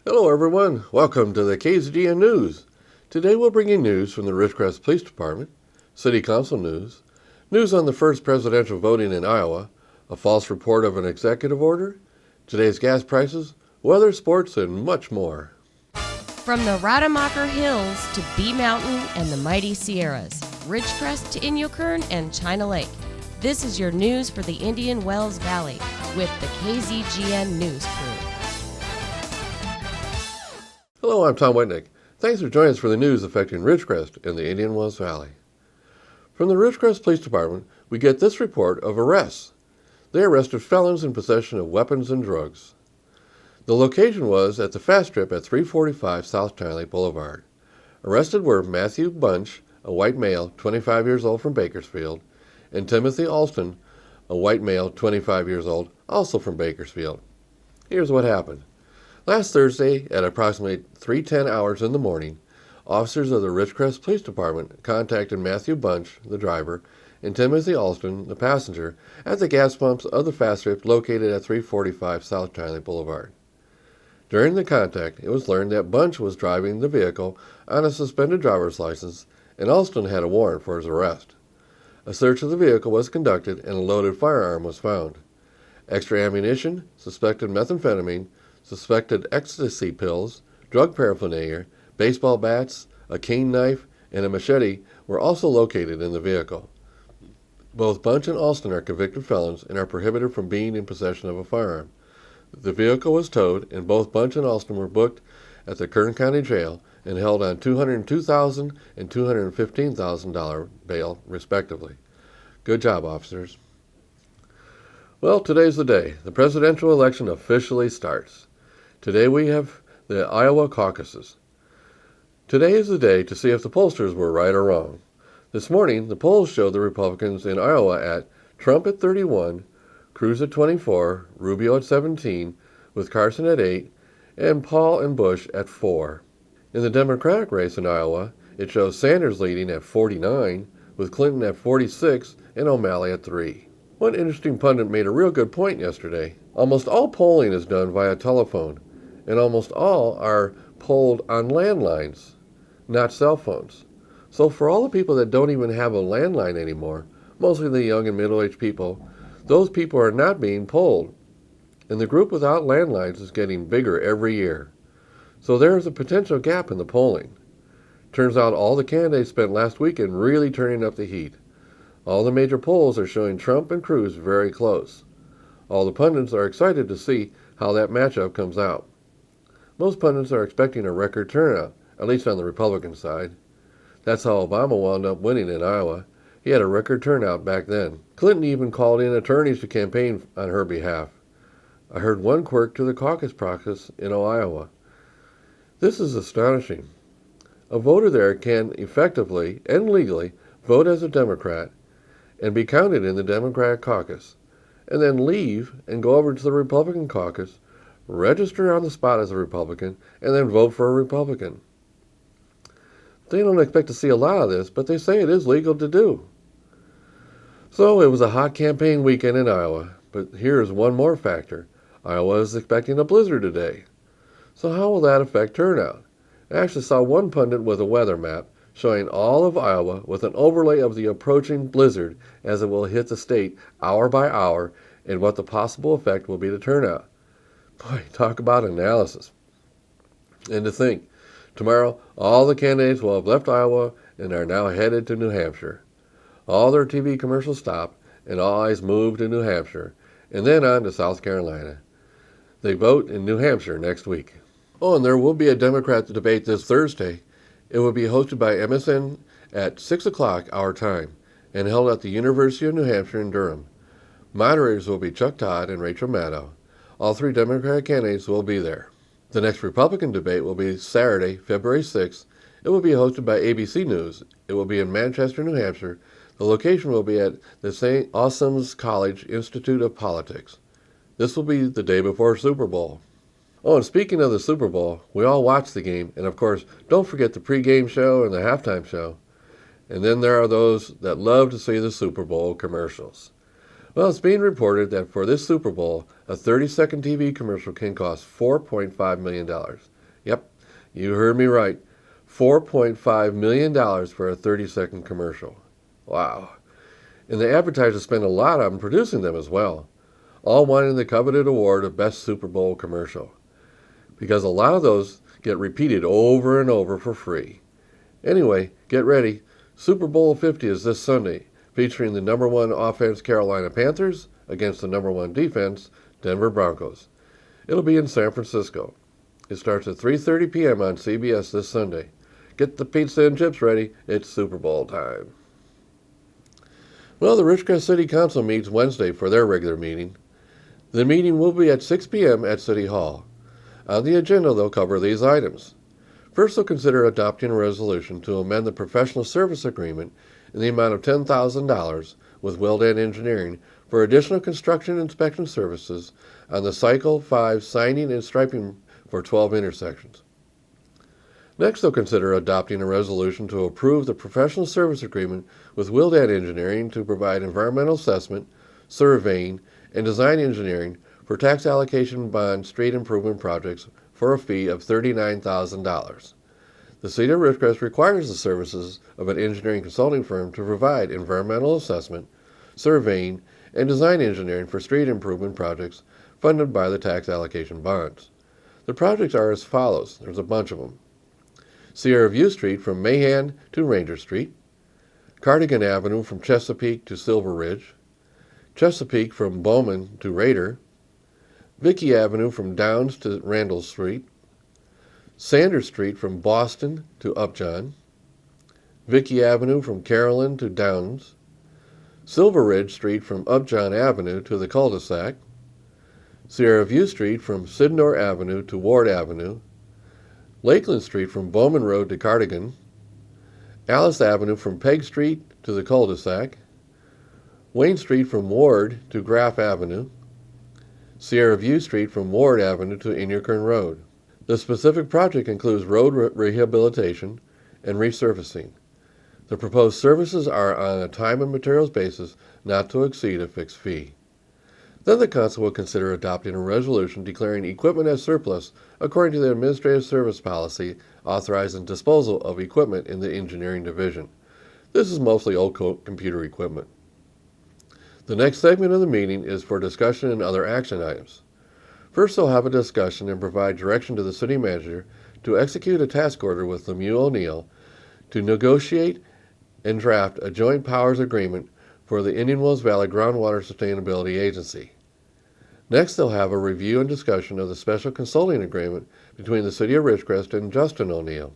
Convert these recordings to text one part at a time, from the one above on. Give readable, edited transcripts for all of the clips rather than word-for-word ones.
Hello everyone, welcome to the KZGN News. Today we'll bring you news from the Ridgecrest Police Department, City Council news, news on the first presidential voting in Iowa, a false report of an executive order, today's gas prices, weather, sports, and much more. From the Rademacher Hills to Bee Mountain and the mighty Sierras, Ridgecrest to Inyokern and China Lake, this is your news for the Indian Wells Valley with the KZGN News crew. Hello, I'm Tom Whitnick. Thanks for joining us for the news affecting Ridgecrest and the Indian Wells Valley. From the Ridgecrest Police Department, we get this report of arrests. They arrested felons in possession of weapons and drugs. The location was at the Fast Strip at 345 South China Lake Boulevard. Arrested were Matthew Bunch, a white male, 25 years old from Bakersfield, and Timothy Alston, a white male, 25 years old, also from Bakersfield. Here's what happened. Last Thursday, at approximately 3:10 hours in the morning, officers of the Ridgecrest Police Department contacted Matthew Bunch, the driver, and Timothy Alston, the passenger, at the gas pumps of the Fast Strip located at 345 South China Lake Boulevard. During the contact, it was learned that Bunch was driving the vehicle on a suspended driver's license, and Alston had a warrant for his arrest. A search of the vehicle was conducted, and a loaded firearm was found. Extra ammunition, suspected methamphetamine, suspected ecstasy pills, drug paraphernalia, baseball bats, a cane knife, and a machete were also located in the vehicle. Both Bunch and Alston are convicted felons and are prohibited from being in possession of a firearm. The vehicle was towed, and both Bunch and Alston were booked at the Kern County Jail and held on $202,000 and $215,000 bail, respectively. Good job, officers. Well, today's the day. The presidential election officially starts. Today we have the Iowa caucuses. Today is the day to see if the pollsters were right or wrong. This morning, the polls showed the Republicans in Iowa at Trump at 31, Cruz at 24, Rubio at 17, with Carson at 8, and Paul and Bush at 4. In the Democratic race in Iowa, it shows Sanders leading at 49, with Clinton at 46, and O'Malley at 3. One interesting pundit made a real good point yesterday. Almost all polling is done via telephone, and almost all are polled on landlines, not cell phones. So for all the people that don't even have a landline anymore, mostly the young and middle-aged people, those people are not being polled. And the group without landlines is getting bigger every year. So there is a potential gap in the polling. Turns out all the candidates spent last weekend really turning up the heat. All the major polls are showing Trump and Cruz very close. All the pundits are excited to see how that matchup comes out. Most pundits are expecting a record turnout, at least on the Republican side. That's how Obama wound up winning in Iowa. He had a record turnout back then. Clinton even called in attorneys to campaign on her behalf. I heard one quirk to the caucus process in Iowa. This is astonishing. A voter there can effectively and legally vote as a Democrat and be counted in the Democratic caucus, and then leave and go over to the Republican caucus, register on the spot as a Republican, and then vote for a Republican. They don't expect to see a lot of this, but they say it is legal to do. So it was a hot campaign weekend in Iowa, but here's one more factor. Iowa is expecting a blizzard today. So how will that affect turnout? I actually saw one pundit with a weather map showing all of Iowa with an overlay of the approaching blizzard as it will hit the state hour by hour and what the possible effect will be to turnout. Boy, talk about analysis. And to think, tomorrow all the candidates will have left Iowa and are now headed to New Hampshire. All their TV commercials stop and all eyes move to New Hampshire and then on to South Carolina. They vote in New Hampshire next week. Oh, and there will be a Democrat debate this Thursday. It will be hosted by MSN at 6 o'clock our time and held at the University of New Hampshire in Durham. Moderators will be Chuck Todd and Rachel Maddow. All three Democratic candidates will be there. The next Republican debate will be Saturday, February 6th. It will be hosted by ABC News. It will be in Manchester, New Hampshire. The location will be at the St. Asaph's College Institute of Politics. This will be the day before Super Bowl. Oh, and speaking of the Super Bowl, we all watch the game, and of course, don't forget the pregame show and the halftime show. And then there are those that love to see the Super Bowl commercials. Well, it's being reported that for this Super Bowl, a 30-second TV commercial can cost $4.5 million. You heard me right. $4.5 million for a 30-second commercial. Wow. And the advertisers spend a lot on producing them as well, all wanting the coveted award of Best Super Bowl Commercial, because a lot of those get repeated over and over for free. Anyway, get ready. Super Bowl 50 is this Sunday, featuring the number one offense Carolina Panthers against the number one defense Denver Broncos. It'll be in San Francisco. It starts at 3:30 p.m. on CBS this Sunday. Get the pizza and chips ready. It's Super Bowl time. Well, the Ridgecrest City Council meets Wednesday for their regular meeting. The meeting will be at 6 p.m. at City Hall. On the agenda, they'll cover these items. First, they'll consider adopting a resolution to amend the professional service agreement in the amount of $10,000 with Willdan Engineering for additional construction inspection services on the Cycle 5 signing and striping for 12 intersections. Next, they'll consider adopting a resolution to approve the professional service agreement with Willdan Engineering to provide environmental assessment, surveying, and design engineering for tax allocation bond street improvement projects for a fee of $39,000. The City of Ridgecrest requires the services of an engineering consulting firm to provide environmental assessment, surveying, and design engineering for street improvement projects funded by the tax allocation bonds. The projects are as follows. There's a bunch of them. Sierra View Street from Mahan to Ranger Street, Cardigan Avenue from Chesapeake to Silver Ridge, Chesapeake from Bowman to Raider, Vicky Avenue from Downs to Randall Street, Sanders Street from Boston to Upjohn, Vicky Avenue from Carolyn to Downs, Silver Ridge Street from Upjohn Avenue to the cul-de-sac, Sierra View Street from Sidnor Avenue to Ward Avenue, Lakeland Street from Bowman Road to Cardigan, Alice Avenue from Peg Street to the cul-de-sac, Wayne Street from Ward to Graff Avenue, Sierra View Street from Ward Avenue to Inyakern Road. The specific project includes road rehabilitation and resurfacing. The proposed services are on a time and materials basis not to exceed a fixed fee. Then the Council will consider adopting a resolution declaring equipment as surplus according to the Administrative Service Policy authorizing disposal of equipment in the Engineering Division. This is mostly old computer equipment. The next segment of the meeting is for discussion and other action items. First, they'll have a discussion and provide direction to the City Manager to execute a task order with Lemieux O'Neill to negotiate and draft a joint powers agreement for the Indian Wells Valley Groundwater Sustainability Agency. Next, they'll have a review and discussion of the special consulting agreement between the City of Ridgecrest and Justin O'Neill.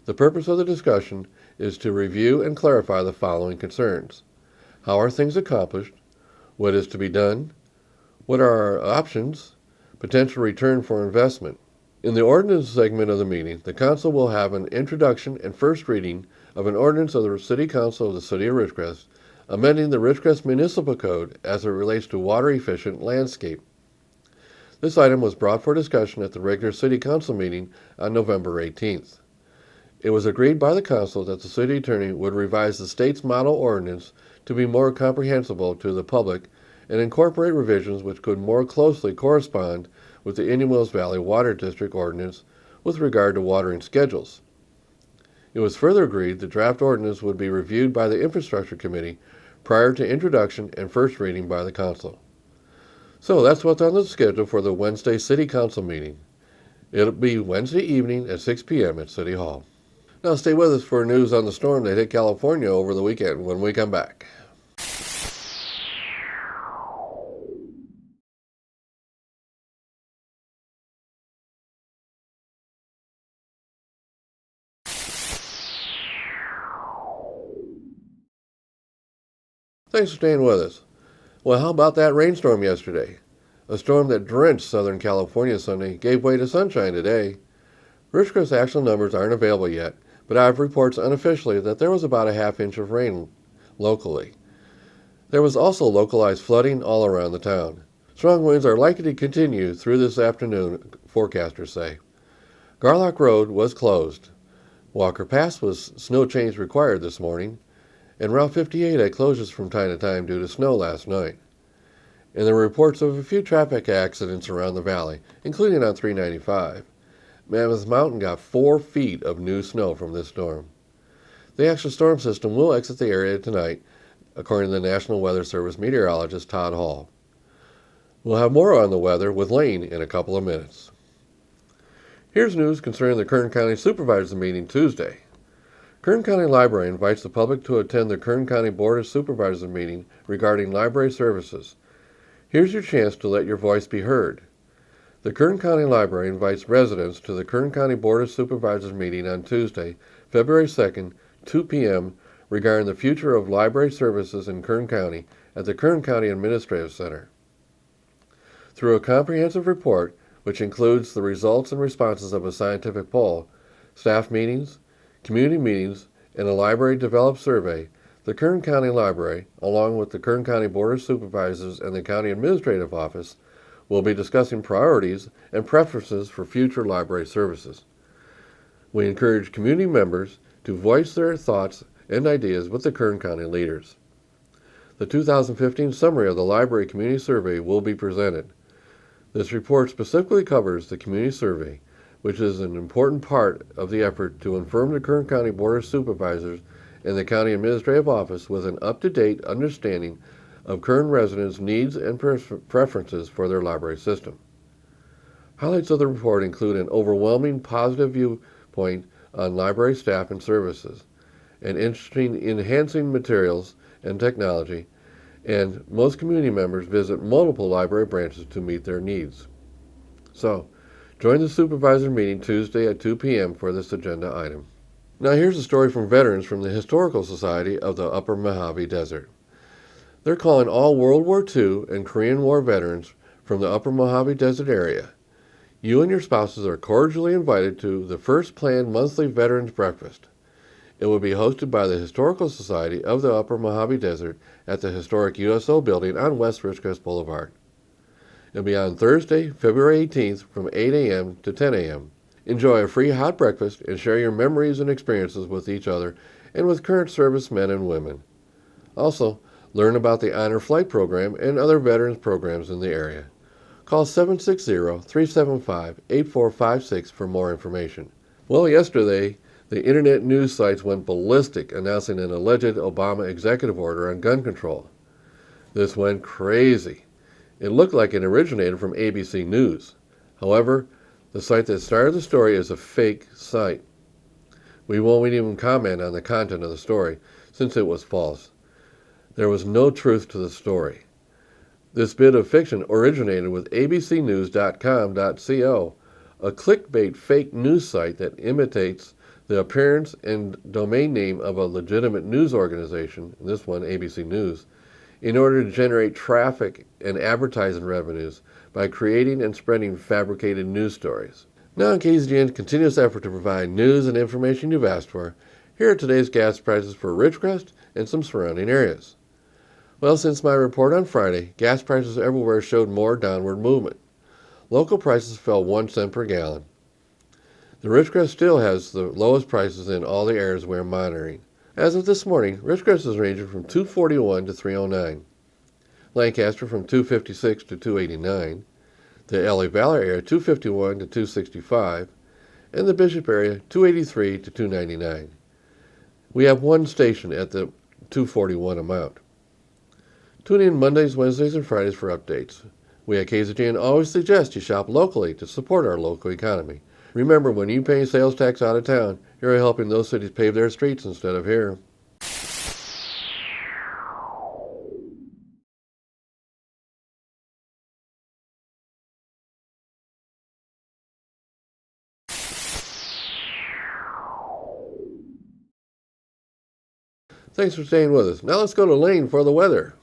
The purpose of the discussion is to review and clarify the following concerns. How are things accomplished? What is to be done? What are our options? Potential return for investment. In the ordinance segment of the meeting, the Council will have an introduction and first reading of an ordinance of the City Council of the City of Ridgecrest amending the Ridgecrest Municipal Code as it relates to water-efficient landscape. This item was brought for discussion at the regular City Council meeting on November 18th. It was agreed by the Council that the City Attorney would revise the state's model ordinance to be more comprehensible to the public and incorporate revisions which could more closely correspond with the Indian Wells Valley Water District Ordinance with regard to watering schedules. It was further agreed the draft ordinance would be reviewed by the Infrastructure Committee prior to introduction and first reading by the Council. So that's what's on the schedule for the Wednesday City Council meeting. It'll be Wednesday evening at 6 p.m. at City Hall. Now stay with us for news on the storm that hit California over the weekend when we come back. Thanks for staying with us. Well, how about that rainstorm yesterday? A storm that drenched Southern California Sunday gave way to sunshine today. Ridgecrest's actual numbers aren't available yet, but I have reports unofficially that there was about a half-inch of rain locally. There was also localized flooding all around the town. Strong winds are likely to continue through this afternoon, forecasters say. Garlock Road was closed. Walker Pass was snow change required this morning, and Route 58 had closures from time to time due to snow last night. And there were reports of a few traffic accidents around the valley, including on 395. Mammoth Mountain got 4 feet of new snow from this storm. The extra storm system will exit the area tonight, according to the National Weather Service meteorologist Todd Hall. We'll have more on the weather with Lane in a couple of minutes. Here's news concerning the Kern County Supervisors meeting Tuesday. Kern County Library invites the public to attend the Kern County Board of Supervisors meeting regarding library services. Here's your chance to let your voice be heard. The Kern County Library invites residents to the Kern County Board of Supervisors meeting on Tuesday, February 2nd, 2 p.m. regarding the future of library services in Kern County at the Kern County Administrative Center. Through a comprehensive report, which includes the results and responses of a scientific poll, staff meetings, community meetings, and a library-developed survey, the Kern County Library, along with the Kern County Board of Supervisors and the County Administrative Office, will be discussing priorities and preferences for future library services. We encourage community members to voice their thoughts and ideas with the Kern County leaders. The 2015 summary of the Library Community Survey will be presented. This report specifically covers the community survey, which is an important part of the effort to inform the Kern County Board of Supervisors and the County Administrative Office with an up-to-date understanding of Kern residents' needs and preferences for their library system. Highlights of the report include an overwhelming positive viewpoint on library staff and services, and interesting enhancing materials and technology, and most community members visit multiple library branches to meet their needs. So, join the supervisor meeting Tuesday at 2 p.m. for this agenda item. Now here's a story from veterans from the Historical Society of the Upper Mojave Desert. They're calling all World War II and Korean War veterans from the Upper Mojave Desert area. You and your spouses are cordially invited to the first planned monthly Veterans Breakfast. It will be hosted by the Historical Society of the Upper Mojave Desert at the historic USO building on West Ridgecrest Boulevard. It'll be on Thursday, February 18th from 8 a.m. to 10 a.m. Enjoy a free hot breakfast and share your memories and experiences with each other and with current servicemen and women. Also, learn about the Honor Flight Program and other veterans programs in the area. Call 760-375-8456 for more information. Well, yesterday, the internet news sites went ballistic announcing an alleged Obama executive order on gun control. This went crazy. It looked like it originated from ABC News. However, the site that started the story is a fake site. We won't even comment on the content of the story since it was false. There was no truth to the story. This bit of fiction originated with abcnews.com.co, a clickbait fake news site that imitates the appearance and domain name of a legitimate news organization, this one ABC News, in order to generate traffic and advertising revenues by creating and spreading fabricated news stories. Now in KZGN's continuous effort to provide news and information you've asked for, here are today's gas prices for Ridgecrest and some surrounding areas. Well, since my report on Friday, gas prices everywhere showed more downward movement. Local prices fell 1 cent per gallon. The Ridgecrest still has the lowest prices in all the areas we're monitoring. As of this morning, Ridgecrest is ranging from $2.41 to $3.09. Lancaster from $2.56 to $2.89. The LA Valley area $2.51 to $2.65. And the Bishop area $2.83 to $2.99. We have one station at the $2.41 amount. Tune in Mondays, Wednesdays, and Fridays for updates. We at KZGN always suggest you shop locally to support our local economy. Remember, when you pay sales tax out of town, you're helping those cities pave their streets instead of here. Thanks for staying with us. Now let's go to Lane for the weather.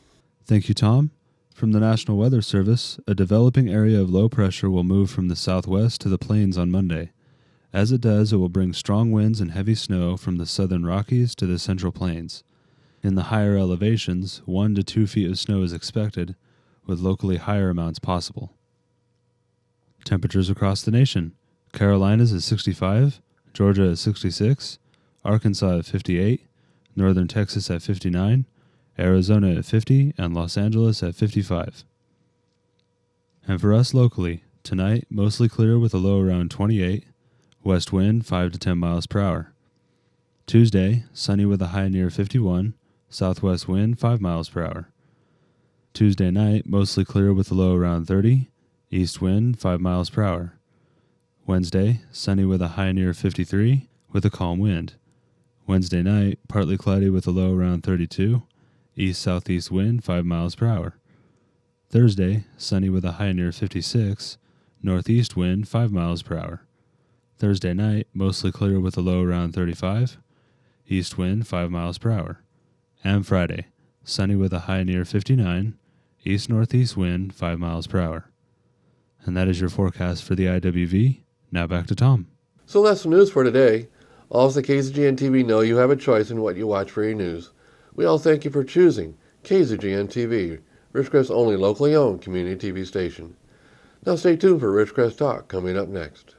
Thank you, Tom. From the National Weather Service, a developing area of low pressure will move from the southwest to the plains on Monday. As it does, it will bring strong winds and heavy snow from the southern Rockies to the central plains. In the higher elevations, 1 to 2 feet of snow is expected, with locally higher amounts possible. Temperatures across the nation. Carolinas at 65, Georgia at 66, Arkansas at 58, northern Texas at 59, Arizona at 50, and Los Angeles at 55. And for us locally, tonight, mostly clear with a low around 28, West wind 5 to 10 miles per hour. Tuesday, sunny with a high near 51, southwest wind 5 miles per hour. Tuesday night, mostly clear with a low around 30, east wind 5 miles per hour. Wednesday, sunny with a high near 53, with a calm wind. Wednesday night, partly cloudy with a low around 32, east-southeast wind 5 miles per hour. Thursday, sunny with a high near 56, northeast wind 5 miles per hour. Thursday night, mostly clear with a low around 35, east wind 5 miles per hour. And Friday, sunny with a high near 59, east-northeast wind 5 miles per hour. And that is your forecast for the IWV. Now back to Tom. So that's the news for today. All of the KZGN-TV know you have a choice in what you watch for your news. We all thank you for choosing KZGN-TV, Ridgecrest's only locally owned community TV station. Now stay tuned for Ridgecrest Talk coming up next.